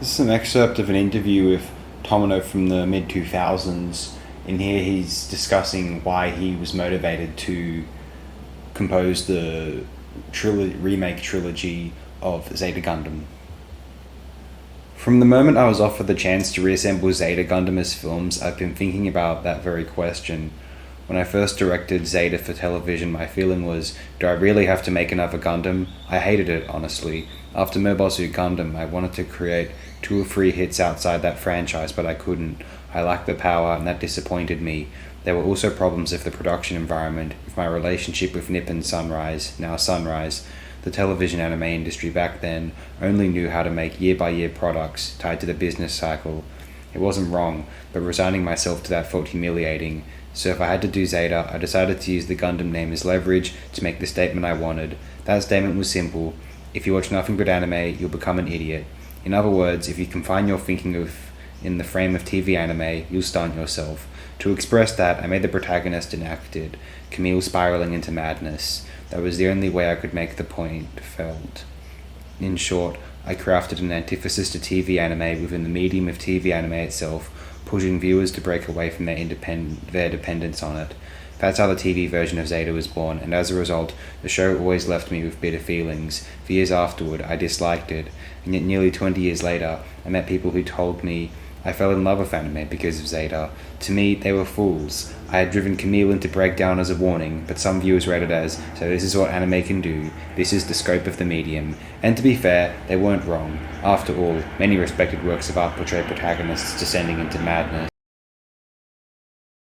This is an excerpt of an interview with Tomino from the mid 2000s. In here, he's discussing why he was motivated to compose the remake trilogy of Zeta Gundam. From the moment I was offered the chance to reassemble Zeta Gundam as films, I've been thinking about that very question. When I first directed Zeta for television, my feeling was, do I really have to make another Gundam? I hated it, honestly. After Mobile Suit Gundam, I wanted to create 2 or 3 hits outside that franchise, but I couldn't. I lacked the power, and that disappointed me. There were also problems with the production environment, with my relationship with Nippon Sunrise, now Sunrise. The television anime industry back then only knew how to make year-by-year products tied to the business cycle. It wasn't wrong, but resigning myself to that felt humiliating. So if I had to do Zeta, I decided to use the Gundam name as leverage to make the statement I wanted. That statement was simple. If you watch nothing but anime, you'll become an idiot. In other words, if you confine your thinking in the frame of TV anime, you'll stunt yourself. To express that, I made the protagonist enacted, Camille spiraling into madness. That was the only way I could make the point felt. In short, I crafted an antithesis to TV anime within the medium of TV anime itself, pushing viewers to break away from their dependence on it. That's how the TV version of Zeta was born, and as a result, the show always left me with bitter feelings. For years afterward, I disliked it, and yet nearly 20 years later, I met people who told me I fell in love with anime because of Zeta. To me, they were fools. I had driven Camille into breakdown as a warning, but some viewers read it as, so this is what anime can do, this is the scope of the medium. And to be fair, they weren't wrong. After all, many respected works of art portray protagonists descending into madness.